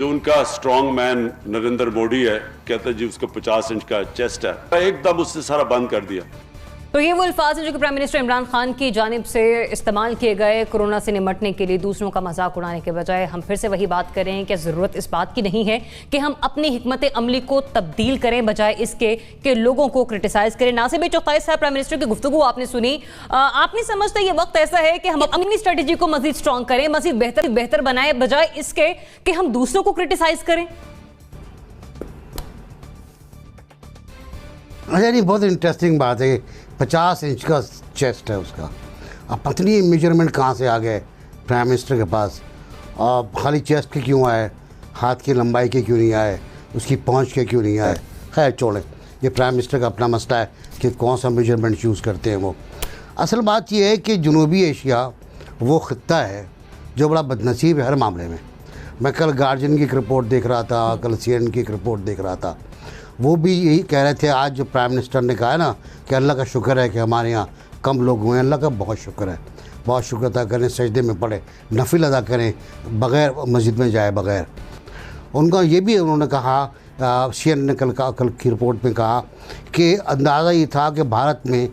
जो उनका strong man Narendra Modi है, कहते जी उसका 50 इंच का चेस्ट है, एकदम उससे सारा बंद कर दिया। तो ये वो अल्फाज हैं जो कि प्राइम मिनिस्टर इमरान खान की जानिब से इस्तेमाल किए गए कोरोना से निमटने के लिए दूसरों का मजाक उड़ाने के बजाय। हम फिर से वही बात करें कि ज़रूरत इस बात की नहीं है कि हम अपनी हिकमत अमली को तब्दील करें, बजाय इसके कि लोगों को क्रिटिसाइज करें। नासिर चौथाई साहब, प्राइम मिनिस्टर की गुफ्तगू आपने सुनी, आप नहीं समझते ये वक्त ऐसा है कि हम अपनी स्ट्रेटेजी को मजीद स्ट्रॉन्ग करें, मजीद बेहतर बनाएं, बजाय इसके कि हम दूसरों को क्रिटिसाइज करें? अच्छा नहीं, बहुत इंटरेस्टिंग बात है। 50 इंच का चेस्ट है उसका। अब पता नहीं मेजरमेंट कहाँ से आ गए प्राइम मिनिस्टर के पास। और खाली चेस्ट के क्यों आए, हाथ की लंबाई के क्यों नहीं आए, उसकी पहुँच के क्यों नहीं आए। खैर छोड़ें, ये प्राइम मिनिस्टर का अपना मसला है कि कौन सा मेजरमेंट चूज़ करते हैं वो। असल बात यह है कि जनूबी एशिया वो ख़ित्ता है जो बड़ा बदनसीब है हर मामले में। मैं कल गार्जियन की एक रिपोर्ट देख रहा था, कल CNN की एक रिपोर्ट देख रहा था, वो भी यही कह रहे थे। आज जो प्राइम मिनिस्टर ने कहा है ना कि अल्लाह का शुक्र है कि हमारे यहाँ कम लोग हुए हैं, अल्लाह का बहुत शुक्र है, बहुत शुक्र अदा करें, सजदे में पड़े, नफिल अदा करें, बग़ैर मस्जिद में जाए बग़ैर। उनका ये भी उन्होंने कहा, CNN ने कल की रिपोर्ट में कहा कि अंदाज़ा ये था कि भारत में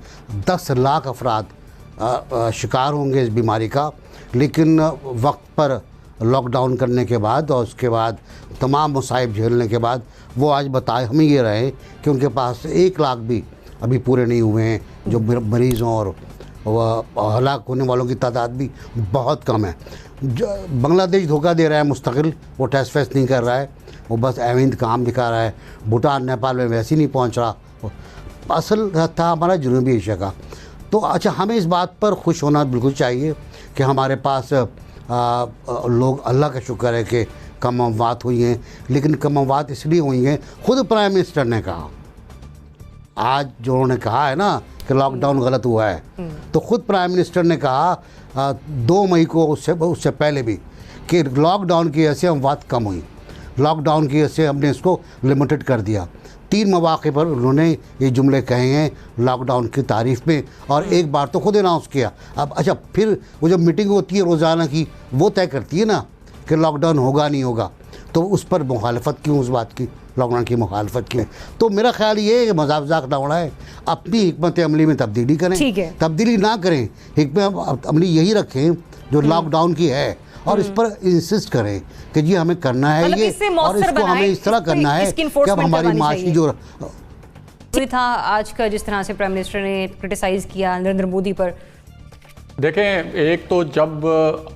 10 लाख अफराद शिकार होंगे इस बीमारी का, लेकिन वक्त पर लॉकडाउन करने के बाद और उसके बाद तमाम मुसाइब झेलने के बाद वो आज बताए हमें ये रहे कि उनके पास 1 लाख भी अभी पूरे नहीं हुए हैं जो मरीज़ हों, और हलाक होने वालों की तादाद भी बहुत कम है। बांग्लादेश धोखा दे रहा है मुस्तकिल, वो टेस्ट वेस्ट नहीं कर रहा है, वो बस अहमियत काम दिखा रहा है। भूटान नेपाल में वैसे ही नहीं पहुँच रहा। असल था हमारा जनूबी एशिया का। तो अच्छा, हमें इस बात पर खुश होना बिल्कुल चाहिए कि हमारे पास लोग, अल्लाह का शुक्र है कि कम अमवात हुई हैं, लेकिन कम अमवात इसलिए हुई हैं, ख़ुद प्राइम मिनिस्टर ने कहा। आज जो उन्होंने कहा है ना कि लॉकडाउन गलत हुआ है, तो ख़ुद प्राइम मिनिस्टर ने कहा 2 मई को, उससे पहले भी, कि लॉकडाउन की वजह से अमवात कम हुई, लॉकडाउन की वजह से हमने इसको लिमिटेड कर दिया। 3 मौक़े पर उन्होंने ये जुमले कहे हैं लॉकडाउन की तारीफ़ में, और एक बार तो खुद अनाउंस किया। अब अच्छा, फिर वो जो मीटिंग होती है रोज़ाना की, वो तय करती है ना कि लॉकडाउन होगा नहीं होगा, तो उस पर मुखालफत क्यों, उस बात की लॉकडाउन की मुखालफत क्यों? तो मेरा ख्याल ये है कि मजाक ना उड़ाएं, अपनी हिकमत अमली में तब्दीली करें, तब्दीली ना करें, हिकमत अमली यही रखें जो लॉकडाउन की है, और इस पर इंसिस्ट करें कि जी हमें करना है ये, और इसको हमें इस तरह करना है कि अब हमारी माशी जो था आज का, जिस तरह से प्राइम मिनिस्टर ने क्रिटिसाइज किया नरेंद्र मोदी पर। देखें, एक तो जब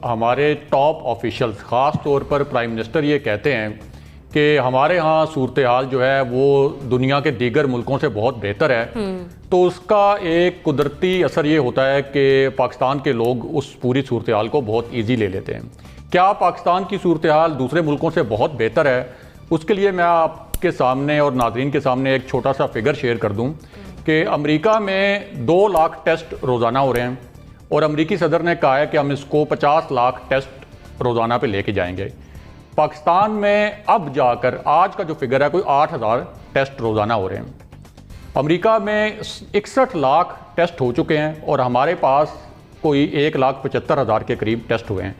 हमारे टॉप ऑफिशियल्स, ख़ास तौर पर प्राइम मिनिस्टर, ये कहते हैं कि हमारे यहाँ सूरत हाल जो है वो दुनिया के दीगर मुल्कों से बहुत बेहतर है, तो उसका एक कुदरती असर ये होता है कि पाकिस्तान के लोग उस पूरी सूरत हाल को बहुत ईजी ले लेते हैं। क्या पाकिस्तान की सूरत हाल दूसरे मुल्कों से बहुत बेहतर है? उसके लिए मैं आपके सामने और नाज़रीन के सामने एक छोटा सा फिगर शेयर कर दूँ कि अमेरिका में 2 लाख टेस्ट रोज़ाना हो रहे हैं, और अमेरिकी सदर ने कहा है कि हम इसको 50 लाख टेस्ट रोज़ाना पे लेके जाएंगे। पाकिस्तान में अब जाकर आज का जो फिगर है कोई 8,000 टेस्ट रोज़ाना हो रहे हैं। अमेरिका में 61 लाख टेस्ट हो चुके हैं, और हमारे पास कोई 1,75,000 के करीब टेस्ट हुए हैं।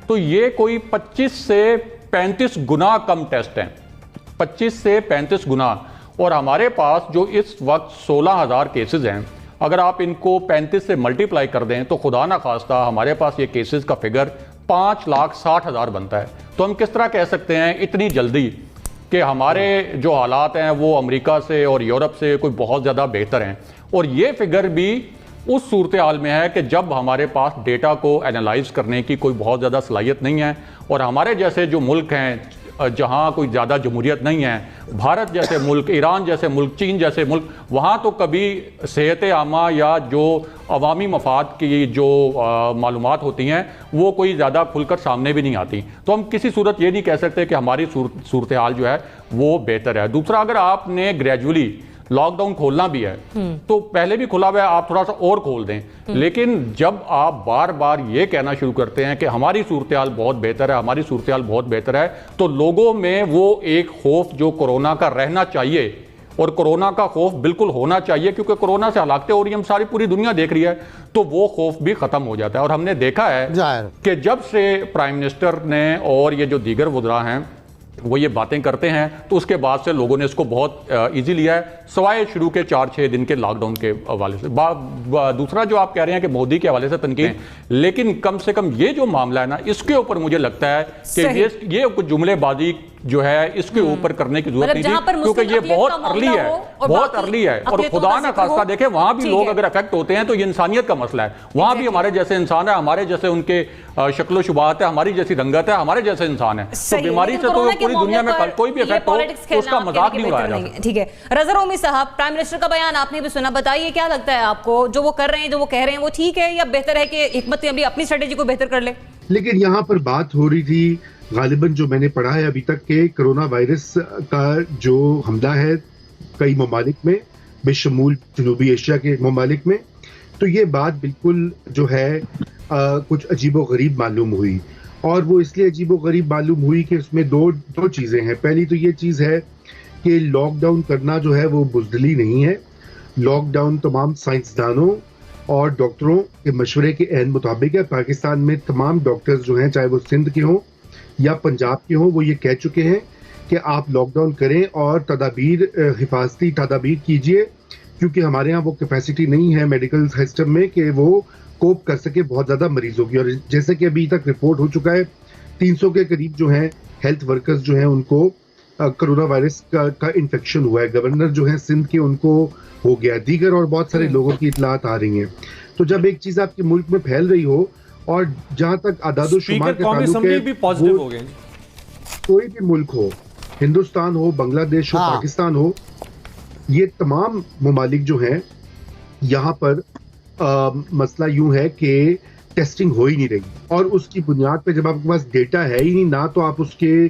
तो ये कोई 25 से 35 गुना कम टेस्ट हैं, 25 से 35 गुना। और हमारे पास जो इस वक्त 16,000 केसेस हैं, अगर आप इनको 35 से मल्टीप्लाई कर दें तो खुदा ना खास्ता हमारे पास ये केसेस का फिगर 5,60,000 बनता है। तो हम किस तरह कह सकते हैं इतनी जल्दी कि हमारे जो हालात हैं वो अमेरिका से और यूरोप से कोई बहुत ज़्यादा बेहतर हैं? और ये फिगर भी उस सूरत हाल में है कि जब हमारे पास डेटा को एनालाइज करने की कोई बहुत ज़्यादा सलाहियत नहीं है, और हमारे जैसे जो मुल्क हैं जहाँ कोई ज़्यादा जमहूरियत नहीं है, भारत जैसे मुल्क, ईरान जैसे मुल्क, चीन जैसे मुल्क, वहाँ तो कभी सेहत आमा या जो अवामी मफाद की जो मालूमात होती हैं वो कोई ज़्यादा खुलकर सामने भी नहीं आती। तो हम किसी सूरत ये नहीं कह सकते कि हमारी सूरत हाल जो है वो बेहतर है। दूसरा, अगर आपने ग्रेजुअली लॉकडाउन खोलना भी है तो पहले भी खुला हुआ है, आप थोड़ा सा और खोल दें, लेकिन जब आप बार बार ये कहना शुरू करते हैं कि हमारी सूरत हाल बहुत बेहतर है, हमारी सूरत हाल बहुत बेहतर है, तो लोगों में वो एक खौफ जो कोरोना का रहना चाहिए, और कोरोना का खौफ बिल्कुल होना चाहिए क्योंकि कोरोना से हलाकतें हो रही हैं, सारी पूरी दुनिया देख रही है, तो वो खौफ भी खत्म हो जाता है। और हमने देखा है कि जब से प्राइम मिनिस्टर ने और ये जो दीगर वज़रा हैं वो ये बातें करते हैं तो उसके बाद से लोगों ने इसको बहुत इजी लिया है, सवाए शुरू के 4-6 दिन के लॉकडाउन के हवाले से। दूसरा जो आप कह रहे हैं कि मोदी के हवाले से तनकीद, लेकिन कम से कम ये जो मामला है ना, इसके ऊपर मुझे लगता है कि ये कुछ जुमलेबाजी जो है इसके ऊपर करने की जरूरत नहीं थी, क्योंकि ये बहुत अर्ली है, बहुत अर्ली है। और खुदा ना खास्ता देखे वहां भी लोग अगर अफेक्ट होते हैं तो ये इंसानियत का मसला है, वहां भी हमारे जैसे इंसान है, हमारे जैसे उनके शक्लो शुबाहत है, हमारी जैसी रंगत है, हमारे जैसे इंसान है। तो बीमारी से तो पूरी दुनिया में कोई भी इफेक्ट हो तो उसका मजाक नहीं उड़ाया जाता। ठीक है, रज़ा रोमी साहब, प्राइम मिनिस्टर का बयान आपने भी सुना, बताइए क्या लगता है आपको, जो वो कर रहे हैं, जो वो कह रहे हैं, वो ठीक है या बेहतर है कि हिकमत अभी अपनी स्ट्रेटेजी को बेहतर कर ले? लेकिन यहाँ पर बात हो रही थी गालिबन, जो मैंने पढ़ा है अभी तक के कोरोना वायरस का जो हमला है कई ममालिक में, बेशमूल जनूबी एशिया के ममालिक में, तो ये बात बिल्कुल जो है कुछ अजीबोगरीब मालूम हुई। और वो इसलिए अजीबोगरीब मालूम हुई कि उसमें दो चीज़ें हैं। पहली तो ये चीज़ है कि लॉकडाउन करना जो है वो बुज़दिली नहीं है। लॉकडाउन तमाम साइंसदानों और डॉक्टरों के मशवरे के एन मुताबिक है। पाकिस्तान में तमाम डॉक्टर्स जो हैं, चाहे वो सिंध के हों या पंजाब के हों, वो ये कह चुके हैं कि आप लॉकडाउन करें और तदाबीर, हिफाजती तदाबीर कीजिए, क्योंकि हमारे यहाँ वो कैपेसिटी नहीं है मेडिकल सिस्टम में कि वो कोप कर सके बहुत ज़्यादा मरीजों की। और जैसे कि अभी तक रिपोर्ट हो चुका है 300 के करीब जो हैं हेल्थ वर्कर्स जो हैं उनको कोरोना वायरस का इन्फेक्शन हुआ है। गवर्नर जो है सिंध के, उनको हो गया, दीगर और बहुत सारे लोगों की इतलात आ रही हैं। तो जब एक चीज़ आपके मुल्क में फैल रही हो, और जहां तक आदादो-शुमार के ताल्लुक है, भी पॉजिटिव हो गए। कोई भी मुल्क हो, हिंदुस्तान हो, बांग्लादेश हो, पाकिस्तान हो, ये तमाम ममालिक जो हैं यहाँ पर मसला यूं है कि टेस्टिंग हो ही नहीं रही। और उसकी बुनियाद पे जब आपके पास डेटा है ही नहीं ना, तो आप उसके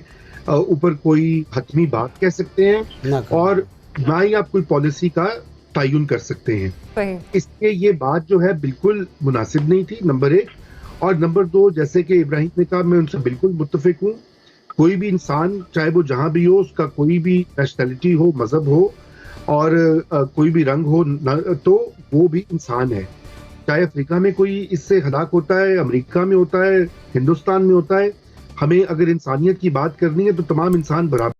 ऊपर कोई हतमी बात कह सकते हैं और ना ही आप कोई पॉलिसी का तयन कर सकते हैं। इसलिए ये बात जो है बिल्कुल मुनासिब नहीं थी, नंबर 1। और नंबर 2, जैसे कि इब्राहिम ने कहा, मैं उनसे बिल्कुल मुत्तफिक हूँ। कोई भी इंसान, चाहे वो जहाँ भी हो, उसका कोई भी नेशनैलिटी हो, मजहब हो और कोई भी रंग हो, तो वो भी इंसान है। चाहे अफ्रीका में कोई इससे हलाक होता है, अमेरिका में होता है, हिंदुस्तान में होता है, हमें अगर इंसानियत की बात करनी है तो तमाम इंसान बराबर